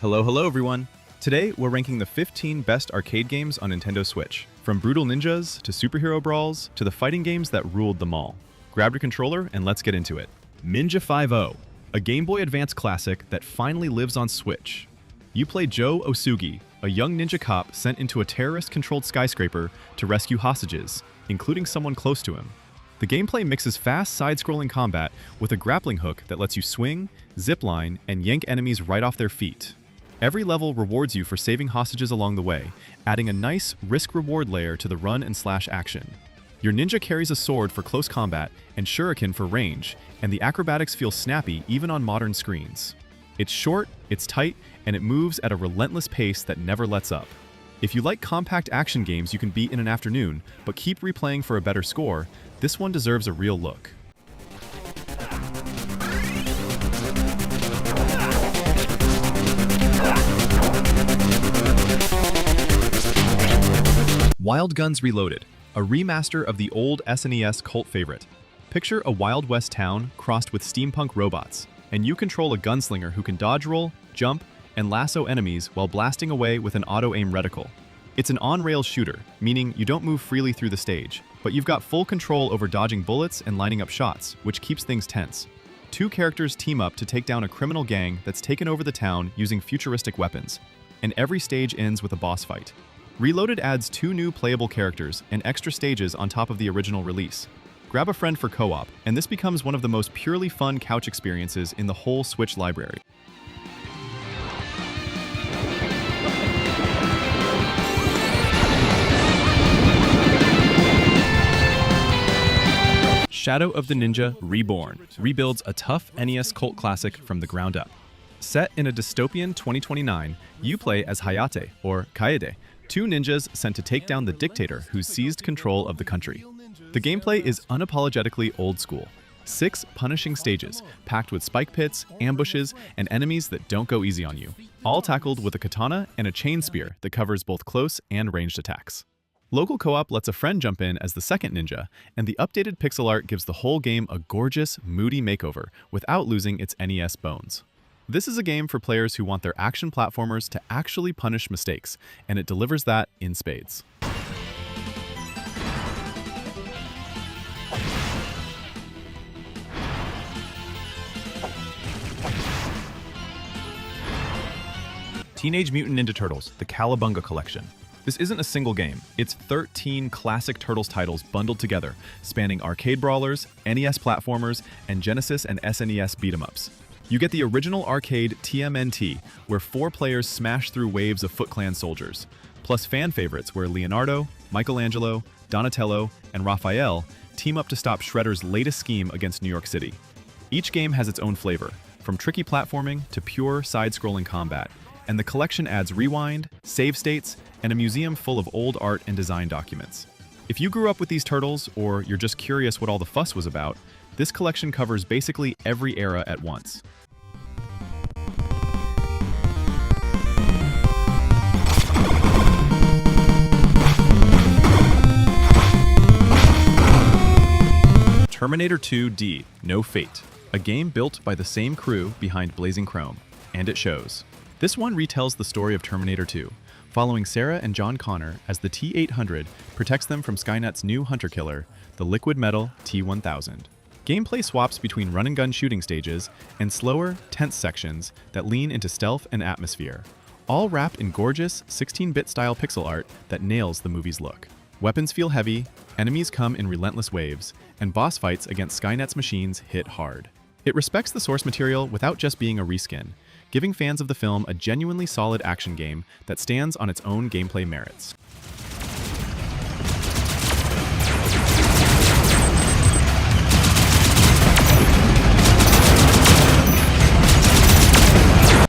Hello everyone! Today, we're ranking the 15 best arcade games on Nintendo Switch, from brutal ninjas to superhero brawls to the fighting games that ruled them all. Grab your controller and let's get into it. Ninja 5-0, a Game Boy Advance classic that finally lives on Switch. You play Joe Osugi, a young ninja cop sent into a terrorist-controlled skyscraper to rescue hostages, including someone close to him. The gameplay mixes fast side-scrolling combat with a grappling hook that lets you swing, zipline, and yank enemies right off their feet. Every level rewards you for saving hostages along the way, adding a nice risk-reward layer to the run-and-slash action. Your ninja carries a sword for close combat and shuriken for range, and the acrobatics feel snappy even on modern screens. It's short, it's tight, and it moves at a relentless pace that never lets up. If you like compact action games you can beat in an afternoon, but keep replaying for a better score, this one deserves a real look. Wild Guns Reloaded, a remaster of the old SNES cult favorite. Picture a Wild West town crossed with steampunk robots, and you control a gunslinger who can dodge roll, jump, and lasso enemies while blasting away with an auto-aim reticle. It's an on-rails shooter, meaning you don't move freely through the stage, but you've got full control over dodging bullets and lining up shots, which keeps things tense. Two characters team up to take down a criminal gang that's taken over the town using futuristic weapons, and every stage ends with a boss fight. Reloaded adds 2 new playable characters and extra stages on top of the original release. Grab a friend for co-op, and this becomes one of the most purely fun couch experiences in the whole Switch library. Shadow of the Ninja Reborn rebuilds a tough NES cult classic from the ground up. Set in a dystopian 2029, you play as Hayate, or Kaede, 2 ninjas sent to take down the dictator who's seized control of the country. The gameplay is unapologetically old school. 6 punishing stages, packed with spike pits, ambushes, and enemies that don't go easy on you, all tackled with a katana and a chain spear that covers both close and ranged attacks. Local co-op lets a friend jump in as the second ninja, and the updated pixel art gives the whole game a gorgeous, moody makeover without losing its NES bones. This is a game for players who want their action platformers to actually punish mistakes, and it delivers that in spades. Teenage Mutant Ninja Turtles, the Cowabunga Collection. This isn't a single game, it's 13 classic Turtles titles bundled together, spanning arcade brawlers, NES platformers, and Genesis and SNES beat-em-ups. You get the original arcade TMNT, where 4 players smash through waves of Foot Clan soldiers, plus fan favorites where Leonardo, Michelangelo, Donatello, and Raphael team up to stop Shredder's latest scheme against New York City. Each game has its own flavor, from tricky platforming to pure side-scrolling combat, and the collection adds rewind, save states, and a museum full of old art and design documents. If you grew up with these turtles, or you're just curious what all the fuss was about, this collection covers basically every era at once. Terminator 2D, No Fate, a game built by the same crew behind Blazing Chrome, and it shows. This one retells the story of Terminator 2, following Sarah and John Connor as the T-800 protects them from Skynet's new hunter killer, the liquid metal T-1000. Gameplay swaps between run-and-gun shooting stages and slower, tense sections that lean into stealth and atmosphere, all wrapped in gorgeous 16-bit style pixel art that nails the movie's look. Weapons feel heavy, enemies come in relentless waves, and boss fights against Skynet's machines hit hard. It respects the source material without just being a reskin, giving fans of the film a genuinely solid action game that stands on its own gameplay merits.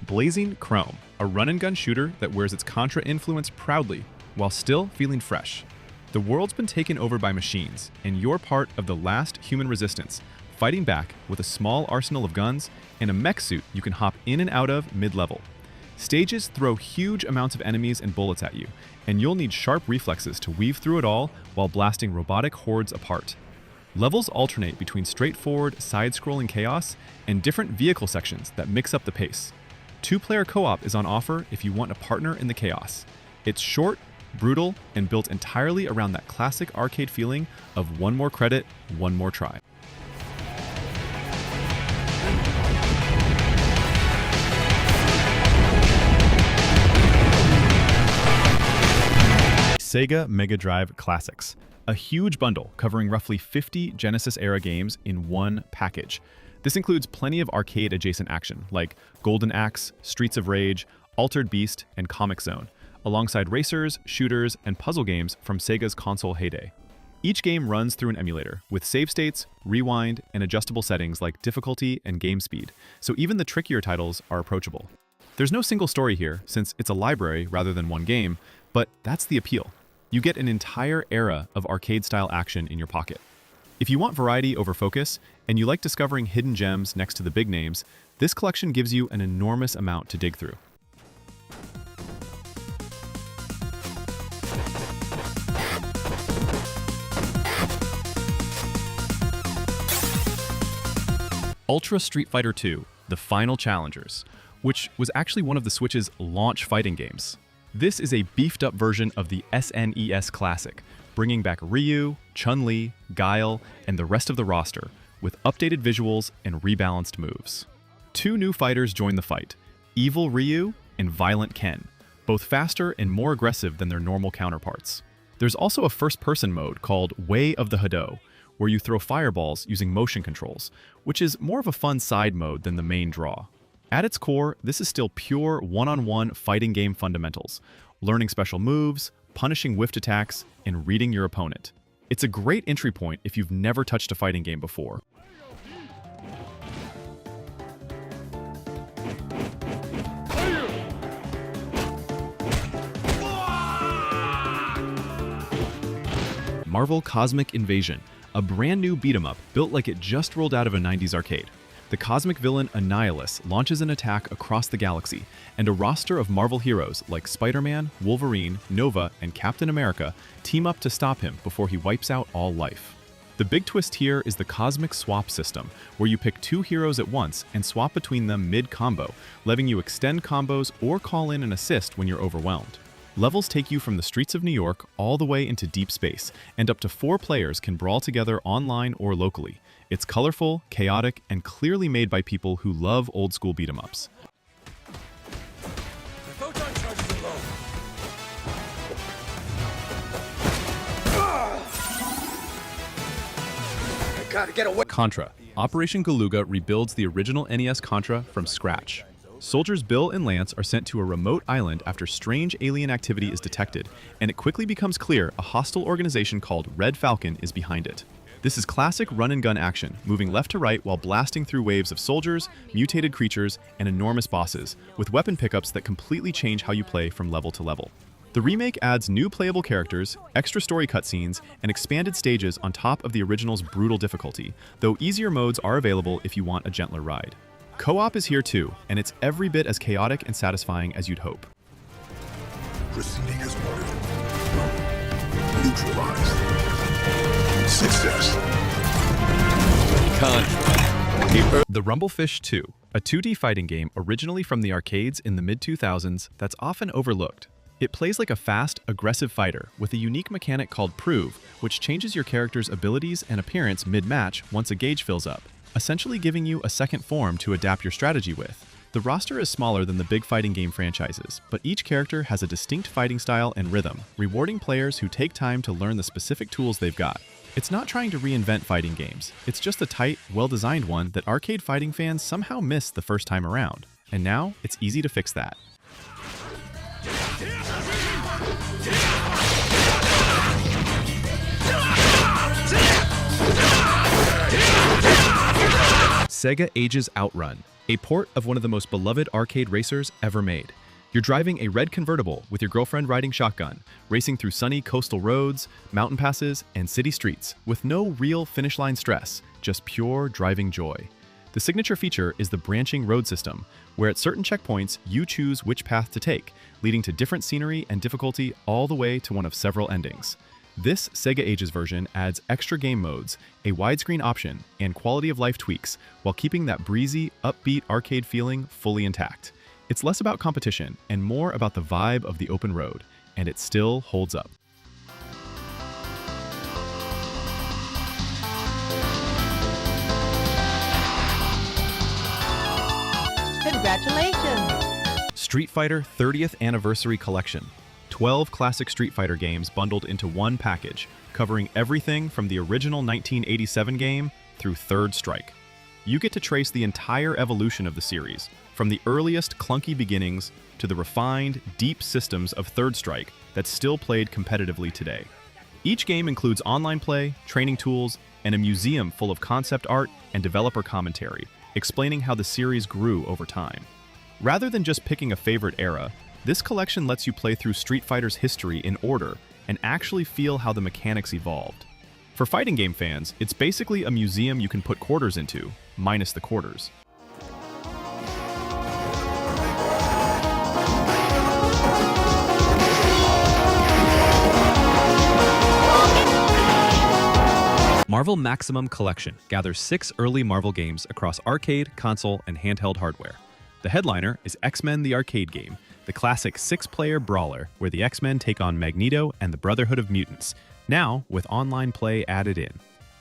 Blazing Chrome, a run-and-gun shooter that wears its Contra influence proudly while still feeling fresh. The world's been taken over by machines, and you're part of the last human resistance, fighting back with a small arsenal of guns and a mech suit you can hop in and out of mid-level. Stages throw huge amounts of enemies and bullets at you, and you'll need sharp reflexes to weave through it all while blasting robotic hordes apart. Levels alternate between straightforward, side-scrolling chaos and different vehicle sections that mix up the pace. Two-player co-op is on offer if you want a partner in the chaos. It's short, brutal, and built entirely around that classic arcade feeling of one more credit, one more try. Sega Mega Drive Classics, a huge bundle covering roughly 50 Genesis-era games in one package. This includes plenty of arcade-adjacent action, like Golden Axe, Streets of Rage, Altered Beast, and Comic Zone, alongside racers, shooters, and puzzle games from Sega's console heyday. Each game runs through an emulator, with save states, rewind, and adjustable settings like difficulty and game speed, so even the trickier titles are approachable. There's no single story here, since it's a library rather than one game, but that's the appeal. You get an entire era of arcade-style action in your pocket. If you want variety over focus, and you like discovering hidden gems next to the big names, this collection gives you an enormous amount to dig through. Ultra Street Fighter II, The Final Challengers, which was actually one of the Switch's launch fighting games. This is a beefed-up version of the SNES classic, bringing back Ryu, Chun-Li, Guile, and the rest of the roster, with updated visuals and rebalanced moves. Two new fighters join the fight, Evil Ryu and Violent Ken, both faster and more aggressive than their normal counterparts. There's also a first-person mode called Way of the Hado, where you throw fireballs using motion controls, which is more of a fun side mode than the main draw. At its core, this is still pure one-on-one fighting game fundamentals, learning special moves, punishing whiffed attacks, and reading your opponent. It's a great entry point if you've never touched a fighting game before. Marvel Cosmic Invasion, a brand new beat-em-up built like it just rolled out of a 90s arcade. The cosmic villain Annihilus launches an attack across the galaxy, and a roster of Marvel heroes like Spider-Man, Wolverine, Nova, and Captain America team up to stop him before he wipes out all life. The big twist here is the Cosmic Swap system, where you pick two heroes at once and swap between them mid-combo, letting you extend combos or call in an assist when you're overwhelmed. Levels take you from the streets of New York all the way into deep space, and up to 4 players can brawl together online or locally. It's colorful, chaotic, and clearly made by people who love old-school beat-em-ups. Contra. Operation Galuga rebuilds the original NES Contra from scratch. Soldiers Bill and Lance are sent to a remote island after strange alien activity is detected, and it quickly becomes clear a hostile organization called Red Falcon is behind it. This is classic run-and-gun action, moving left to right while blasting through waves of soldiers, mutated creatures, and enormous bosses, with weapon pickups that completely change how you play from level to level. The remake adds new playable characters, extra story cutscenes, and expanded stages on top of the original's brutal difficulty, though easier modes are available if you want a gentler ride. Co-op is here too, and it's every bit as chaotic and satisfying as you'd hope. Proceeding as ordered. Neutralized. Success. Contra. The Rumblefish 2, a 2D fighting game originally from the arcades in the mid-2000s that's often overlooked. It plays like a fast, aggressive fighter with a unique mechanic called Prove, which changes your character's abilities and appearance mid-match once a gauge fills up, essentially giving you a second form to adapt your strategy with. The roster is smaller than the big fighting game franchises, but each character has a distinct fighting style and rhythm, rewarding players who take time to learn the specific tools they've got. It's not trying to reinvent fighting games, it's just a tight, well-designed one that arcade fighting fans somehow missed the first time around. And now, it's easy to fix that. Sega Ages Out Run, a port of one of the most beloved arcade racers ever made. You're driving a red convertible with your girlfriend riding shotgun, racing through sunny coastal roads, mountain passes, and city streets with no real finish line stress, just pure driving joy. The signature feature is the branching road system, where at certain checkpoints you choose which path to take, leading to different scenery and difficulty all the way to one of several endings. This Sega Ages version adds extra game modes, a widescreen option, and quality of life tweaks, while keeping that breezy, upbeat arcade feeling fully intact. It's less about competition and more about the vibe of the open road, and it still holds up. Congratulations! Street Fighter 30th Anniversary Collection. 12 classic Street Fighter games bundled into one package, covering everything from the original 1987 game through Third Strike. You get to trace the entire evolution of the series, from the earliest clunky beginnings to the refined, deep systems of Third Strike that's still played competitively today. Each game includes online play, training tools, and a museum full of concept art and developer commentary, explaining how the series grew over time. Rather than just picking a favorite era, this collection lets you play through Street Fighter's history in order and actually feel how the mechanics evolved. For fighting game fans, it's basically a museum you can put quarters into, minus the quarters. Marvel Maximum Collection gathers 6 early Marvel games across arcade, console, and handheld hardware. The headliner is X-Men the Arcade Game, the classic 6-player brawler where the X-Men take on Magneto and the Brotherhood of Mutants, now with online play added in.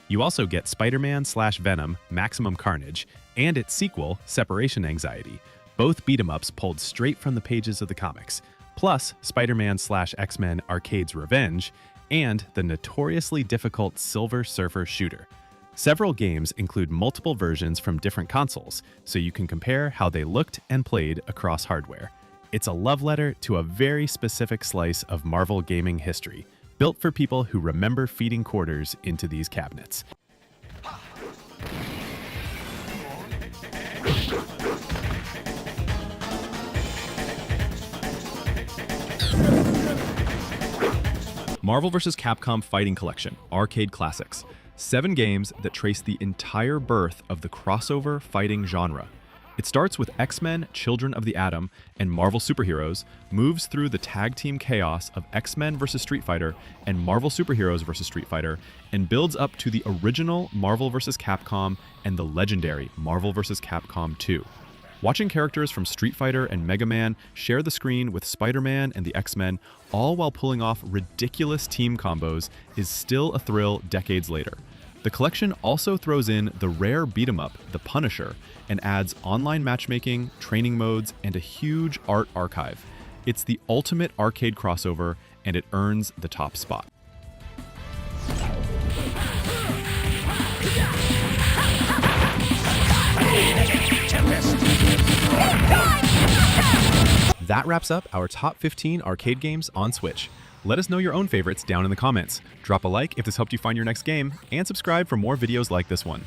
You also get Spider-Man/Venom Maximum Carnage and its sequel, Separation Anxiety, both beat-em-ups pulled straight from the pages of the comics, plus Spider-Man/X-Men Arcade's Revenge, and the notoriously difficult Silver Surfer Shooter. Several games include multiple versions from different consoles, so you can compare how they looked and played across hardware. It's a love letter to a very specific slice of Marvel gaming history, built for people who remember feeding quarters into these cabinets. Marvel vs. Capcom Fighting Collection, Arcade Classics. 7 games that trace the entire birth of the crossover fighting genre. It starts with X-Men, Children of the Atom, and Marvel Superheroes, moves through the tag team chaos of X-Men vs. Street Fighter and Marvel Superheroes vs. Street Fighter, and builds up to the original Marvel vs. Capcom and the legendary Marvel vs. Capcom 2. Watching characters from Street Fighter and Mega Man share the screen with Spider-Man and the X-Men, all while pulling off ridiculous team combos, is still a thrill decades later. The collection also throws in the rare beat-em-up, The Punisher, and adds online matchmaking, training modes, and a huge art archive. It's the ultimate arcade crossover, and it earns the top spot. That wraps up our top 15 arcade games on Switch. Let us know your own favorites down in the comments. Drop a like if this helped you find your next game, and subscribe for more videos like this one.